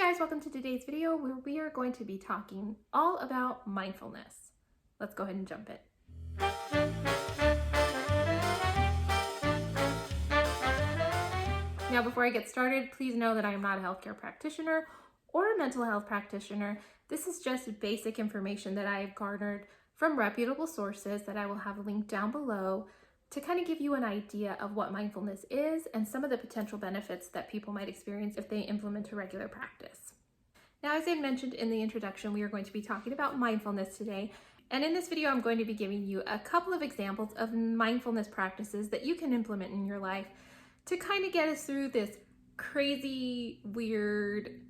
Hey guys, welcome to today's video where we are going to be talking all about mindfulness. Let's go ahead and jump in. Now, before I get started, please know that I am not a healthcare practitioner or a mental health practitioner. This is just basic information that I have garnered from reputable sources that I will have linked down below to kind of give you an idea of what mindfulness is and some of the potential benefits that people might experience if they implement a regular practice. Now, as I mentioned in the introduction, we are going to be talking about mindfulness today. And in this video, I'm going to be giving you a couple of examples of mindfulness practices that you can implement in your life to kind of get us through this crazy, weird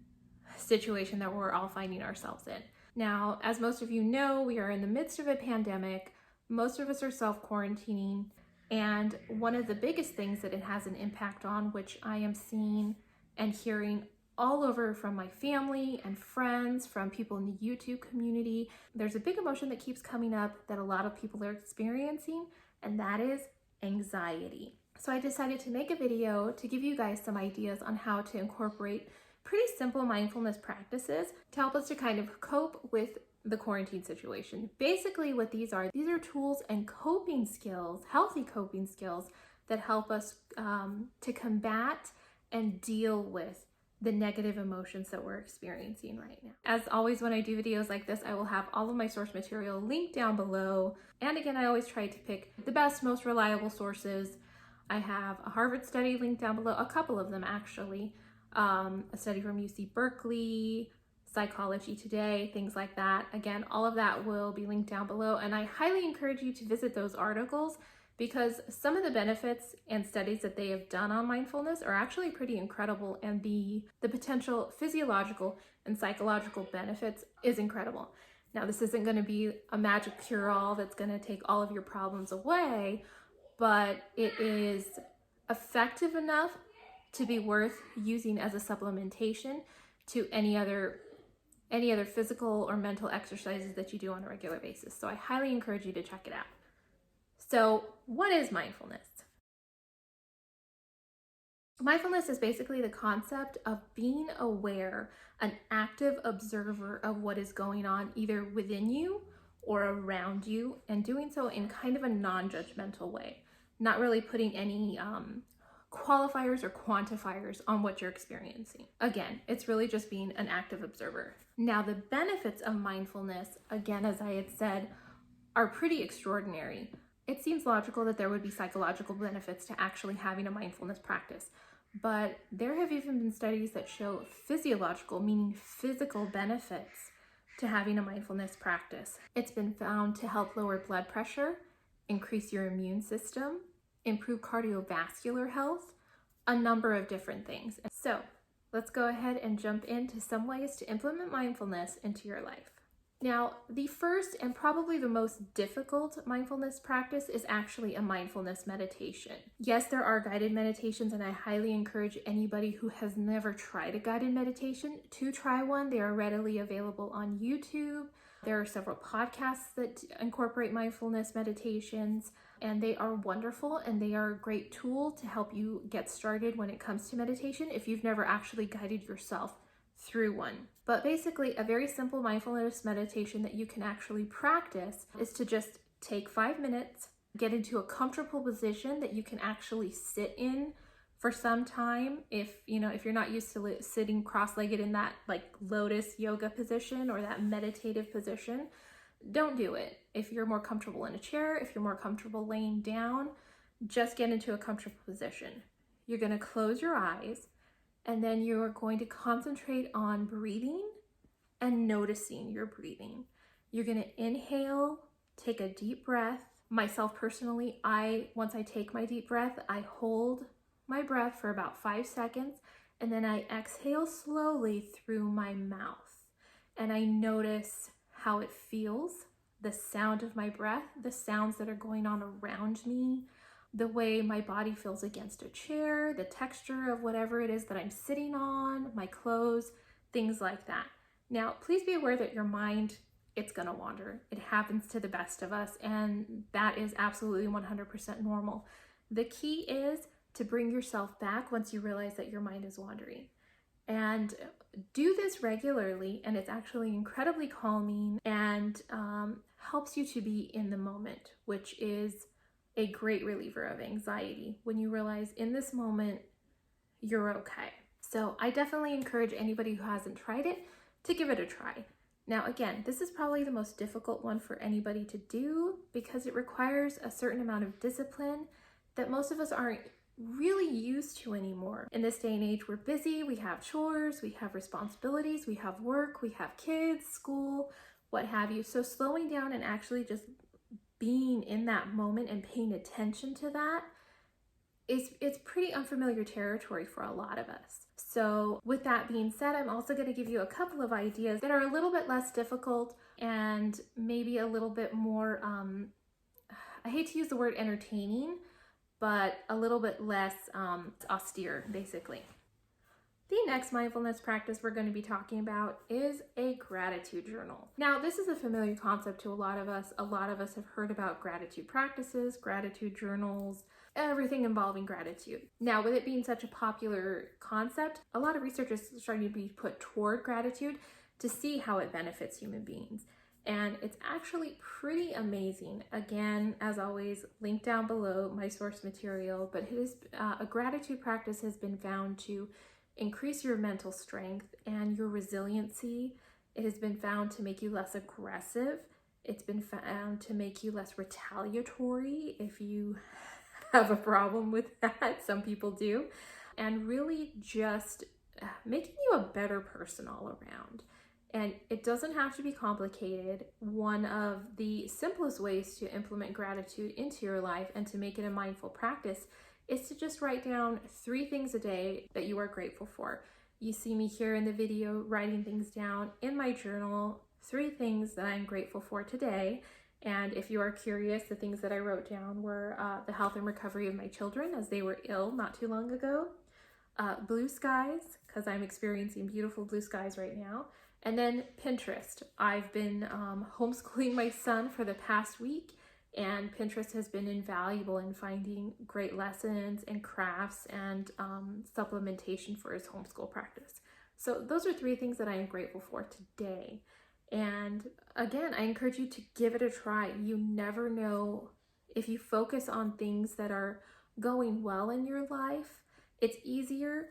situation that we're all finding ourselves in. Now, as most of you know, we are in the midst of a pandemic. Most of us are self-quarantining. And one of the biggest things that it has an impact on, which I am seeing and hearing all over from my family and friends, from people in the YouTube community, there's a big emotion that keeps coming up that a lot of people are experiencing, and that is anxiety. So I decided to make a video to give you guys some ideas on how to incorporate pretty simple mindfulness practices to help us to kind of cope with the quarantine situation. Basically what these are tools and coping skills, healthy coping skills that help us to combat and deal with the negative emotions that we're experiencing right now. As always, when I do videos like this, I will have all of my source material linked down below. And again, I always try to pick the best, most reliable sources. I have a Harvard study linked down below, a couple of them actually, a study from UC Berkeley, Psychology Today, things like that. Again, all of that will be linked down below, and I highly encourage you to visit those articles because some of the benefits and studies that they have done on mindfulness are actually pretty incredible, and the potential physiological and psychological benefits is incredible. Now, this isn't going to be a magic cure-all that's going to take all of your problems away, but it is effective enough to be worth using as a supplementation to any other physical or mental exercises that you do on a regular basis. So I highly encourage you to check it out. So what is mindfulness? Mindfulness is basically the concept of being aware, an active observer of what is going on either within you or around you, and doing so in kind of a non-judgmental way, not really putting any qualifiers or quantifiers on what you're experiencing. Again, it's really just being an active observer. Now, the benefits of mindfulness, again, as I had said, are pretty extraordinary. It seems logical that there would be psychological benefits to actually having a mindfulness practice, but there have even been studies that show physiological, meaning physical benefits to having a mindfulness practice. It's been found to help lower blood pressure, increase your immune system, improve cardiovascular health, a number of different things. So let's go ahead and jump into some ways to implement mindfulness into your life. Now, the first and probably the most difficult mindfulness practice is actually a mindfulness meditation. Yes, there are guided meditations, and I highly encourage anybody who has never tried a guided meditation to try one. They are readily available on YouTube. There are several podcasts that incorporate mindfulness meditations, and they are wonderful, and they are a great tool to help you get started when it comes to meditation if you've never actually guided yourself through one. But basically, a very simple mindfulness meditation that you can actually practice is to just take 5 minutes, get into a comfortable position that you can actually sit in for some time. If you're not used to sitting cross-legged in that like lotus yoga position or that meditative position, don't do it. If you're more comfortable in a chair, if you're more comfortable laying down, just get into a comfortable position. You're going to close your eyes, and then you're going to concentrate on breathing and noticing your breathing. You're going to inhale, take a deep breath. Myself personally, once I take my deep breath, I hold my breath for about 5 seconds, and then I exhale slowly through my mouth. And I notice how it feels, the sound of my breath, the sounds that are going on around me, the way my body feels against a chair, the texture of whatever it is that I'm sitting on, my clothes, things like that. Now, please be aware that your mind, it's gonna wander. It happens to the best of us, and that is absolutely 100% normal. The key is to bring yourself back once you realize that your mind is wandering. And do this regularly, and it's actually incredibly calming and helps you to be in the moment, which is a great reliever of anxiety when you realize in this moment you're okay. So I definitely encourage anybody who hasn't tried it to give it a try. Now, again, this is probably the most difficult one for anybody to do because it requires a certain amount of discipline that most of us aren't really used to anymore. In this day and age, we're busy, we have chores, we have responsibilities, we have work, we have kids, school, what have you. So slowing down and actually just being in that moment and paying attention to that it's pretty unfamiliar territory for a lot of us. So with that being said, I'm also going to give you a couple of ideas that are a little bit less difficult and maybe a little bit more, I hate to use the word entertaining, but a little bit less austere, basically. The next mindfulness practice we're going to be talking about is a gratitude journal. Now, this is a familiar concept to a lot of us. A lot of us have heard about gratitude practices, gratitude journals, everything involving gratitude. Now, with it being such a popular concept, a lot of research is starting to be put toward gratitude to see how it benefits human beings. And it's actually pretty amazing. Again, as always, link down below my source material, but it is a gratitude practice has been found to increase your mental strength and your resiliency. It has been found to make you less aggressive. It's been found to make you less retaliatory if you have a problem with that. Some people do. And really just making you a better person all around. And it doesn't have to be complicated. One of the simplest ways to implement gratitude into your life and to make it a mindful practice is to just write down 3 things a day that you are grateful for. You see me here in the video writing things down in my journal, 3 things that I'm grateful for today. And if you are curious, the things that I wrote down were the health and recovery of my children as they were ill not too long ago, blue skies, because I'm experiencing beautiful blue skies right now, and then Pinterest. I've been homeschooling my son for the past week, and Pinterest has been invaluable in finding great lessons and crafts and supplementation for his homeschool practice. So those are 3 things that I am grateful for today. And again, I encourage you to give it a try. You never know, if you focus on things that are going well in your life, it's easier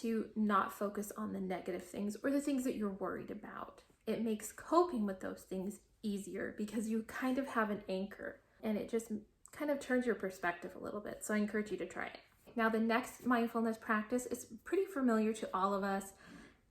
to not focus on the negative things or the things that you're worried about. It makes coping with those things easier because you kind of have an anchor, and it just kind of turns your perspective a little bit. So I encourage you to try it. Now, the next mindfulness practice is pretty familiar to all of us,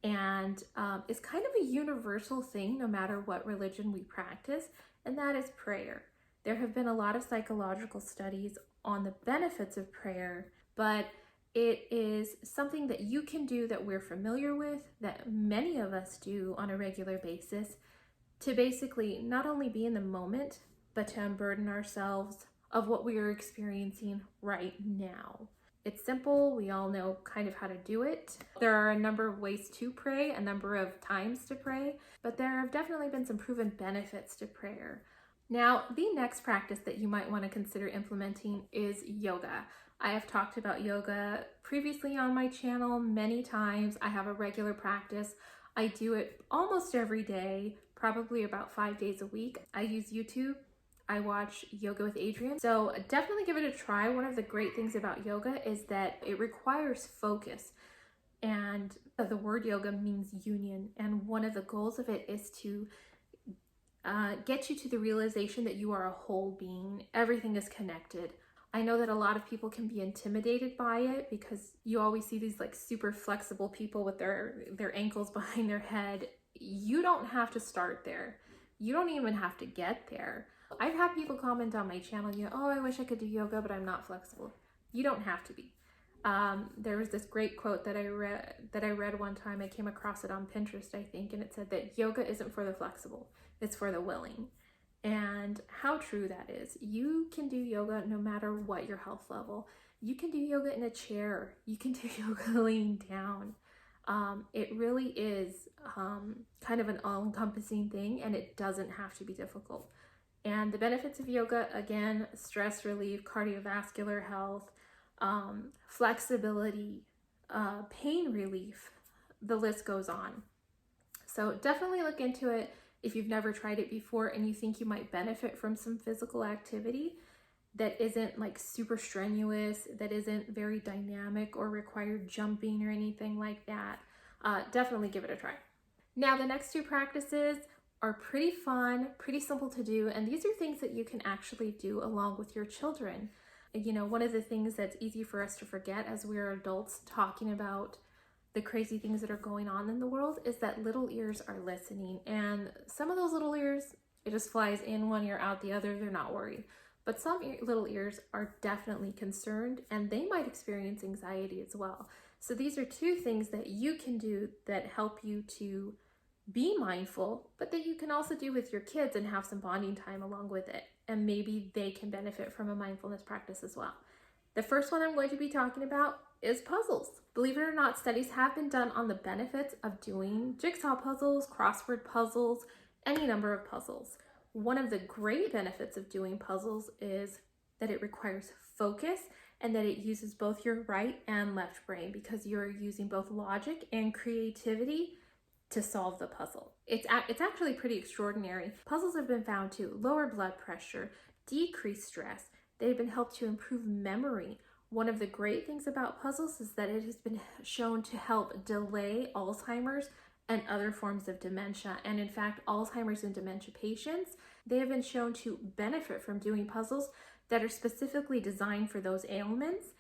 and it's kind of a universal thing no matter what religion we practice, and that is prayer. There have been a lot of psychological studies on the benefits of prayer, but it is something that you can do, that we're familiar with, that many of us do on a regular basis, to basically not only be in the moment, but to unburden ourselves of what we are experiencing right now. It's simple. We all know kind of how to do it. There are a number of ways to pray, a number of times to pray, but there have definitely been some proven benefits to prayer. Now, the next practice that you might want to consider implementing is yoga. I have talked about yoga previously on my channel many times. I have a regular practice. I do it almost every day, probably about 5 days a week. I use YouTube. I watch Yoga with Adriene. So definitely give it a try. One of the great things about yoga is that it requires focus. And the word yoga means union. And one of the goals of it is to get you to the realization that you are a whole being. Everything is connected. I know that a lot of people can be intimidated by it because you always see these like super flexible people with their ankles behind their head. You don't have to start there. You don't even have to get there. I've had people comment on my channel, oh, I wish I could do yoga, but I'm not flexible. You don't have to be. There was this great quote that I read one time. I came across it on Pinterest, I think, and it said that yoga isn't for the flexible, it's for the willing. And how true that is. You can do yoga no matter what your health level. You can do yoga in a chair. You can do yoga laying down. It really is kind of an all-encompassing thing, and it doesn't have to be difficult. And the benefits of yoga, again, stress relief, cardiovascular health, flexibility, pain relief, the list goes on. So definitely look into it if you've never tried it before and you think you might benefit from some physical activity that isn't like super strenuous, that isn't very dynamic or require jumping or anything like that. Definitely give it a try. Now the next two practices are pretty fun, pretty simple to do, and these are things that you can actually do along with your children. You know, one of the things that's easy for us to forget as we're adults talking about the crazy things that are going on in the world is that little ears are listening, and some of those little ears, it just flies in one ear out the other, they're not worried. But some little ears are definitely concerned, and they might experience anxiety as well. So these are two things that you can do that help you to be mindful, but that you can also do with your kids and have some bonding time along with it. And maybe they can benefit from a mindfulness practice as well. The first one I'm going to be talking about is puzzles. Believe it or not, studies have been done on the benefits of doing jigsaw puzzles, crossword puzzles, any number of puzzles. One of the great benefits of doing puzzles is that it requires focus and that it uses both your right and left brain, because you're using both logic and creativity to solve the puzzle. It's actually pretty extraordinary. Puzzles have been found to lower blood pressure, decrease stress. They've been helped to improve memory. One of the great things about puzzles is that it has been shown to help delay Alzheimer's and other forms of dementia. And in fact, Alzheimer's and dementia patients, they have been shown to benefit from doing puzzles that are specifically designed for those ailments.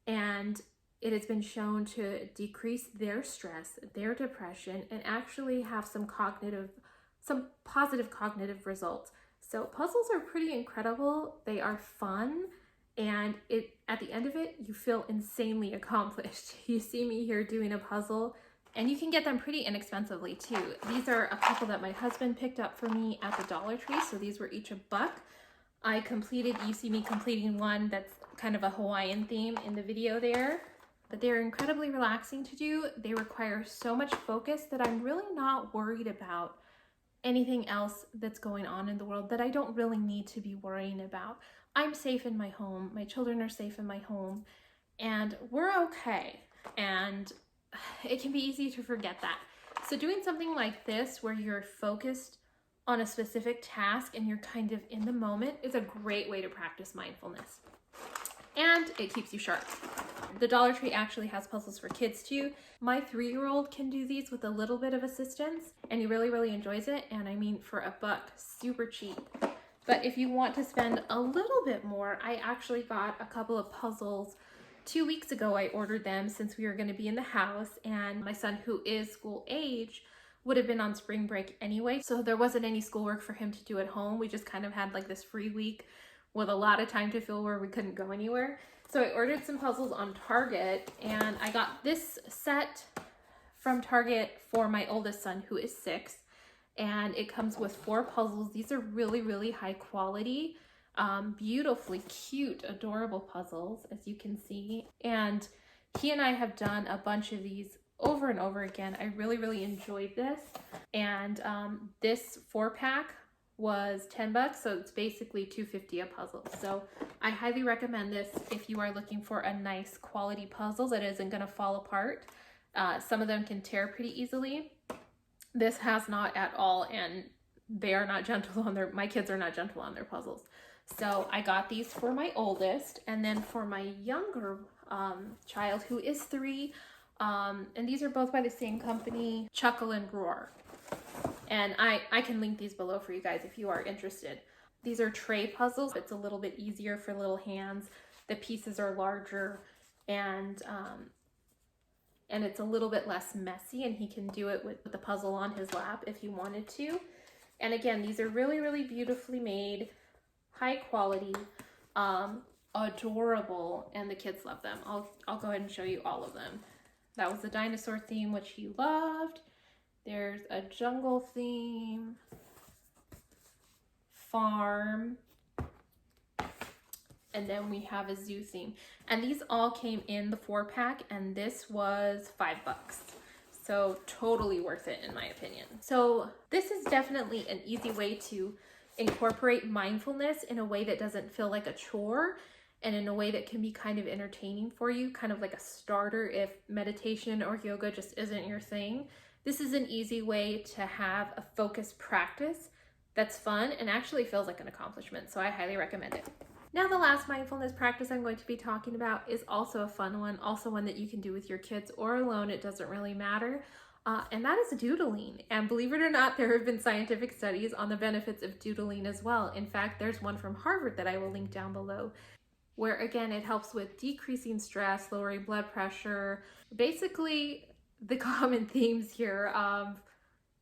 And it has been shown to decrease their stress, their depression, and actually have some positive cognitive results. So puzzles are pretty incredible. They are fun, and at the end of it, you feel insanely accomplished. You see me here doing a puzzle, and you can get them pretty inexpensively too. These are a couple that my husband picked up for me at the Dollar Tree, so these were each $1. You see me completing one that's kind of a Hawaiian theme in the video there. But they're incredibly relaxing to do. They require so much focus that I'm really not worried about anything else that's going on in the world that I don't really need to be worrying about. I'm safe in my home. My children are safe in my home, and we're okay. And it can be easy to forget that. So doing something like this where you're focused on a specific task and you're kind of in the moment is a great way to practice mindfulness. And it keeps you sharp. The Dollar Tree actually has puzzles for kids too. My 3-year-old can do these with a little bit of assistance, and he really, really enjoys it. And I mean, for $1, super cheap. But if you want to spend a little bit more, I actually got a couple of puzzles 2 weeks ago. I ordered them since we were going to be in the house, and my son, who is school age, would have been on spring break anyway. So there wasn't any schoolwork for him to do at home. We just kind of had like this free week with a lot of time to fill where we couldn't go anywhere. So I ordered some puzzles on Target, and I got this set from Target for my oldest son, who is 6, and it comes with 4 puzzles. These are really, really high quality, beautifully cute, adorable puzzles, as you can see. And he and I have done a bunch of these over and over again. I really, really enjoyed this. And this 4-pack was $10, so it's basically $2.50 a puzzle. So I highly recommend this if you are looking for a nice quality puzzle that isn't going to fall apart. Some of them can tear pretty easily. This has not at all, and they are not gentle on my kids are not gentle on their puzzles. So I got these for my oldest, and then for my younger child, who is 3, and these are both by the same company, Chuckle and Roar. And I can link these below for you guys if you are interested. These are tray puzzles. It's a little bit easier for little hands. The pieces are larger, and it's a little bit less messy, and he can do it with the puzzle on his lap if he wanted to. And again, these are really, really beautifully made, high quality, adorable, and the kids love them. I'll go ahead and show you all of them. That was the dinosaur theme, which he loved. There's a jungle theme, farm, and then we have a zoo theme. And these all came in the 4-pack, and this was $5. So totally worth it in my opinion. So this is definitely an easy way to incorporate mindfulness in a way that doesn't feel like a chore, and in a way that can be kind of entertaining for you, kind of like a starter if meditation or yoga just isn't your thing. This is an easy way to have a focused practice that's fun and actually feels like an accomplishment, so I highly recommend it. Now, the last mindfulness practice I'm going to be talking about is also a fun one, also one that you can do with your kids or alone, it doesn't really matter. And that is doodling. And believe it or not, there have been scientific studies on the benefits of doodling as well. In fact, there's one from Harvard that I will link down below, where again, it helps with decreasing stress, lowering blood pressure. Basically, the common themes here of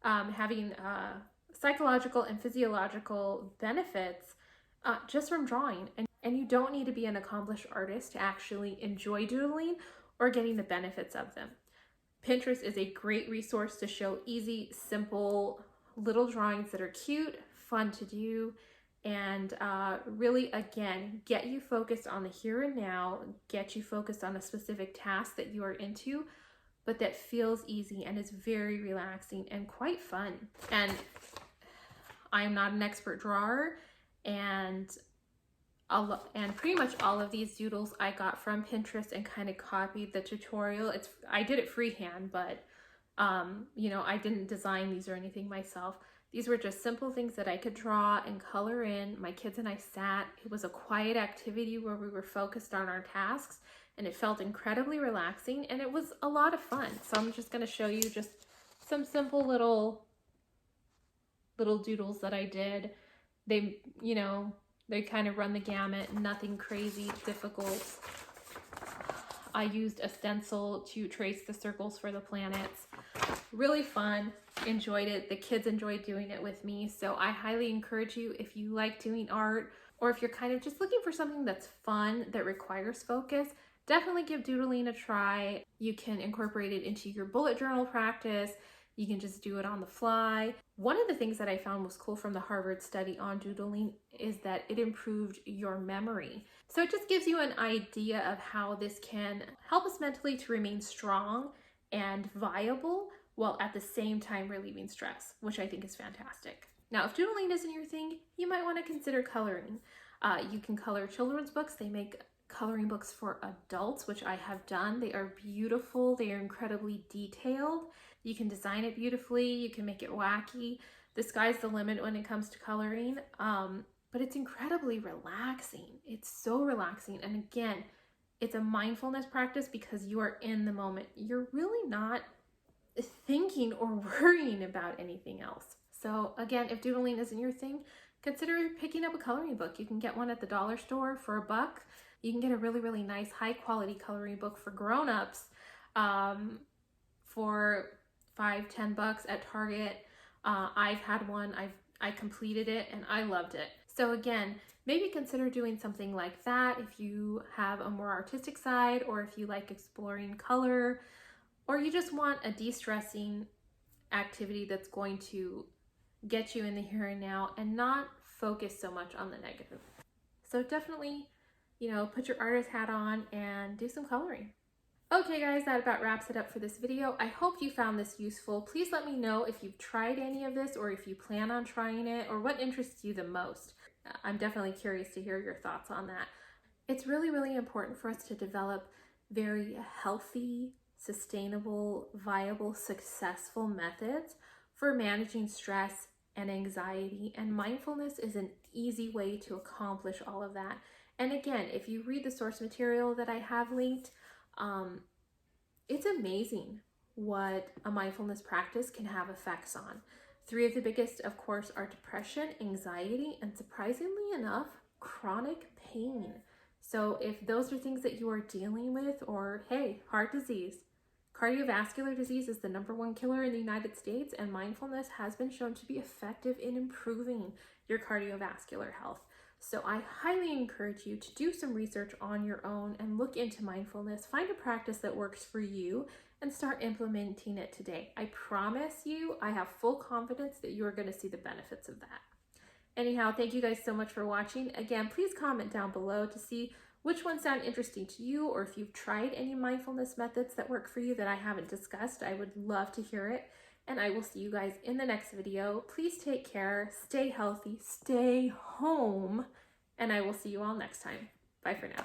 having psychological and physiological benefits just from drawing. And you don't need to be an accomplished artist to actually enjoy doodling or getting the benefits of them. Pinterest is a great resource to show easy, simple little drawings that are cute, fun to do, and really, again, get you focused on the here and now, get you focused on a specific task that you are into, but that feels easy and is very relaxing and quite fun. And I'm not an expert drawer, and pretty much all of these doodles I got from Pinterest and kind of copied the tutorial. I did it freehand, but you know, I didn't design these or anything myself. These were just simple things that I could draw and color in. My kids and I sat. It was a quiet activity where we were focused on our tasks, and it felt incredibly relaxing, and it was a lot of fun. So I'm just going to show you just some simple little doodles that I did. They, you know, they kind of run the gamut, nothing crazy, difficult. I used a stencil to trace the circles for the planets. Really fun, enjoyed it. The kids enjoyed doing it with me. So I highly encourage you, if you like doing art, or if you're kind of just looking for something that's fun, that requires focus, definitely give doodling a try. You can incorporate it into your bullet journal practice. You can just do it on the fly. One of the things that I found was cool from the Harvard study on doodling is that it improved your memory. So it just gives you an idea of how this can help us mentally to remain strong and viable while at the same time relieving stress, which I think is fantastic. Now, if doodling isn't your thing, you might want to consider coloring. You can color children's books. They make coloring books for adults, which I have done. They are beautiful. They are incredibly detailed. You can design it beautifully. You can make it wacky. The sky's the limit when it comes to coloring, but it's incredibly relaxing. It's so relaxing. And again, it's a mindfulness practice because you are in the moment. You're really not thinking or worrying about anything else. So again, if doodling isn't your thing, consider picking up a coloring book. You can get one at the dollar store for $1. You can get a really, really nice high quality coloring book for grown-ups for $5-10 at Target. I've had one, I completed it and I loved it. So again, maybe consider doing something like that if you have a more artistic side, or if you like exploring color, or you just want a de-stressing activity that's going to get you in the here and now and not focus so much on the negative. So definitely, you know, put your artist hat on and do some coloring. Okay guys, that about wraps it up for this video. I hope you found this useful. Please let me know if you've tried any of this, or if you plan on trying it, or what interests you the most. I'm definitely curious to hear your thoughts on that. It's really, really important for us to develop very healthy, sustainable, viable, successful methods for managing stress and anxiety, and mindfulness is an easy way to accomplish all of that. And again, if you read the source material that I have linked, it's amazing what a mindfulness practice can have effects on. 3 of the biggest, of course, are depression, anxiety, and surprisingly enough, chronic pain. So if those are things that you are dealing with, or hey, heart disease, cardiovascular disease is the #1 killer in the United States, and mindfulness has been shown to be effective in improving your cardiovascular health. So I highly encourage you to do some research on your own and look into mindfulness, find a practice that works for you, and start implementing it today. I promise you, I have full confidence that you are going to see the benefits of that. Anyhow, thank you guys so much for watching. Again, please comment down below to see which ones sound interesting to you, or if you've tried any mindfulness methods that work for you that I haven't discussed. I would love to hear it. And I will see you guys in the next video. Please take care, stay healthy, stay home, and I will see you all next time. Bye for now.